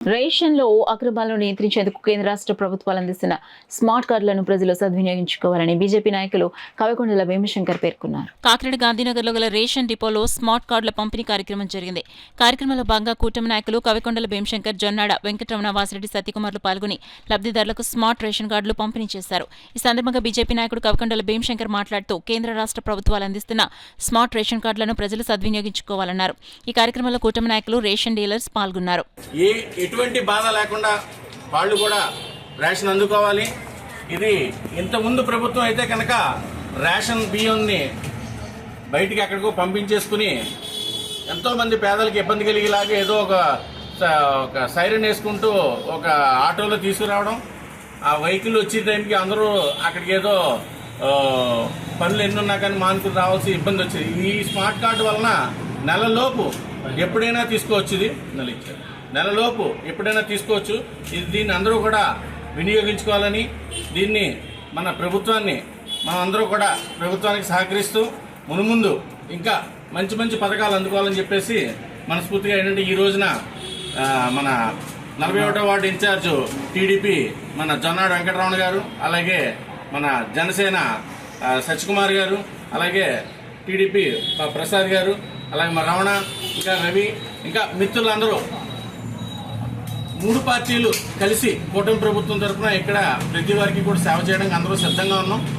రేషన్లో అక్రమాలను నియంత్రించేందుకు కేంద్ర రాష్ట్ర ప్రభుత్వాలు అందిస్తున్న స్మార్ట్ కార్డులను ప్రజలు సద్వినియోగించుకోవాలని బీజేపీ నాయకులు కవికొండల భీమశంకర్ పేర్కొన్నారు. కాకినాడ గాంధీనగర్లో గల రేషన్ డిపోలో స్మార్ట్ కార్డుల పంపిణీ కార్యక్రమం జరిగింది. కార్యక్రమంలో భాగంగా కూటమి నాయకులు కవికొండల భీమశంకర్, జొన్నాడ వెంకటరమణ, వాసిరెడ్డి సత్యకుమార్లు పాల్గొని లబ్ధిదారులకు స్మార్ట్ రేషన్ కార్డులు పంపిణీ చేశారు. ఈ సందర్భంగా బీజేపీ నాయకుడు కవికొండల భీమశంకర్ మాట్లాడుతూ కేంద్ర రాష్ట్ర ప్రభుత్వాలు అందిస్తున్న స్మార్ట్ రేషన్ కార్డులను ప్రజలు సద్వినియోగించుకోవాలన్నారు. ఈ కార్యక్రమంలో కూటమి నాయకులు, రేషన్ డీలర్స్ పాల్గొన్నారు. ఎటువంటి బాధ లేకుండా వాళ్ళు కూడా రేషన్ అందుకోవాలి. ఇది ఇంతకుముందు ప్రభుత్వం అయితే కనుక రేషన్ బియ్యాన్ని బయటికి ఎక్కడికో పంపించేసుకుని ఎంతోమంది పేదలకు ఇబ్బంది కలిగేలాగా ఏదో ఒక సైరన్ వేసుకుంటూ ఒక ఆటోలో తీసుకురావడం, ఆ వెహికల్ వచ్చే టైంకి అందరూ అక్కడికి ఏదో పనులు ఎన్నున్నా కానీ మానుకుని రావాల్సి ఇబ్బంది వచ్చేది. ఈ స్మార్ట్ కార్డు వలన నెలలోపు ఎప్పుడైనా తీసుకోవచ్చు. ఇది నెలలోపు ఎప్పుడైనా తీసుకోవచ్చు. దీన్ని అందరూ కూడా వినియోగించుకోవాలని, దీన్ని మన ప్రభుత్వాన్ని మనం అందరూ కూడా ప్రభుత్వానికి సహకరిస్తూ మునుముందు ఇంకా మంచి మంచి పథకాలు అందుకోవాలని చెప్పేసి మనస్ఫూర్తిగా ఏంటంటే ఈ రోజున మన 41వ వార్డు ఇన్ఛార్జు టీడీపీ మన జొన్నాడ వెంకటరమణ గారు, అలాగే మన జనసేన సత్యకుమార్ గారు, అలాగే టీడీపీ ప్రసాద్ గారు, అలాగే మన రమణ, ఇంకా రవి, ఇంకా మిత్రులందరూ 3 పార్టీలు కలిసి కూటమి ప్రభుత్వం తరఫున ఇక్కడ ప్రతి వారికి కూడా సేవ చేయడానికి అందరూ సిద్ధంగా ఉన్నాం.